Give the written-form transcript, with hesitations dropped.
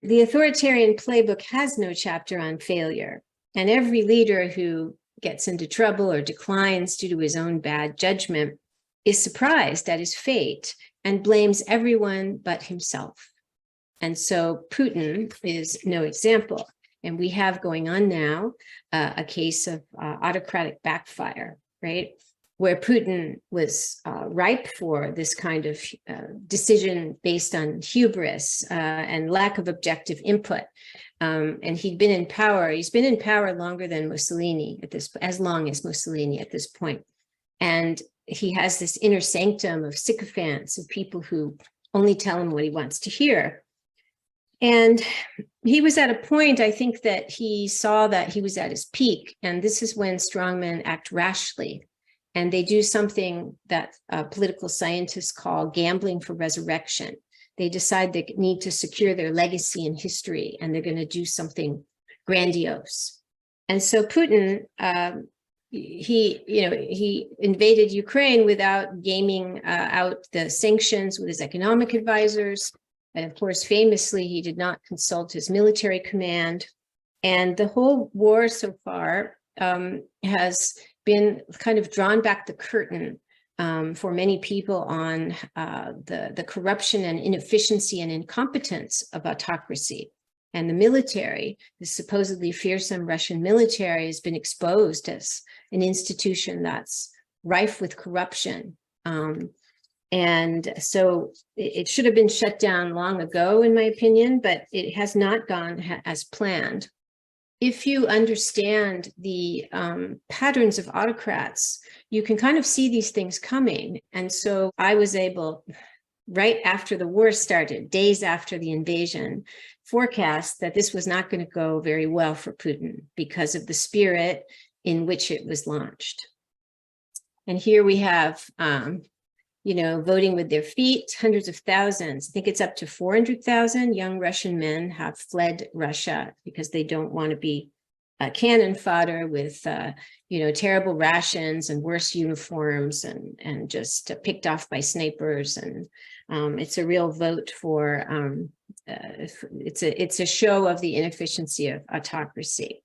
the authoritarian playbook has no chapter on failure. And every leader who gets into trouble or declines due to his own bad judgment is surprised at his fate and blames everyone but himself. And so Putin is no example. And we have going on now a case of autocratic backfire, right? Where Putin was ripe for this kind of decision based on hubris and lack of objective input. And he'd been in power. He's been in power longer than Mussolini at this, as long as Mussolini at this point. And he has this inner sanctum of sycophants, of people who only tell him what he wants to hear. And he was at a point, I think, that he saw that he was at his peak. And this is when strongmen act rashly. And they do something that political scientists call gambling for resurrection. They decide they need to secure their legacy in history, and they're going to do something grandiose. And so Putin, he invaded Ukraine without gaming out the sanctions with his economic advisors. And of course, famously, he did not consult his military command. And the whole war so far has been kind of drawn back the curtain for many people on the corruption and inefficiency and incompetence of autocracy. And the military, the supposedly fearsome Russian military, has been exposed as an institution that's rife with corruption. And so it should have been shut down long ago, in my opinion, but it has not gone as planned. If you understand the patterns of autocrats, you can kind of see these things coming. And so I was able, right after the war started, days after the invasion, forecast that this was not going to go very well for Putin because of the spirit in which it was launched. And here we have voting with their feet, hundreds of thousands. I think it's up to 400,000 young Russian men have fled Russia because they don't want to be cannon fodder with, terrible rations and worse uniforms and just picked off by snipers. And it's a real vote for, it's a show of the inefficiency of autocracy.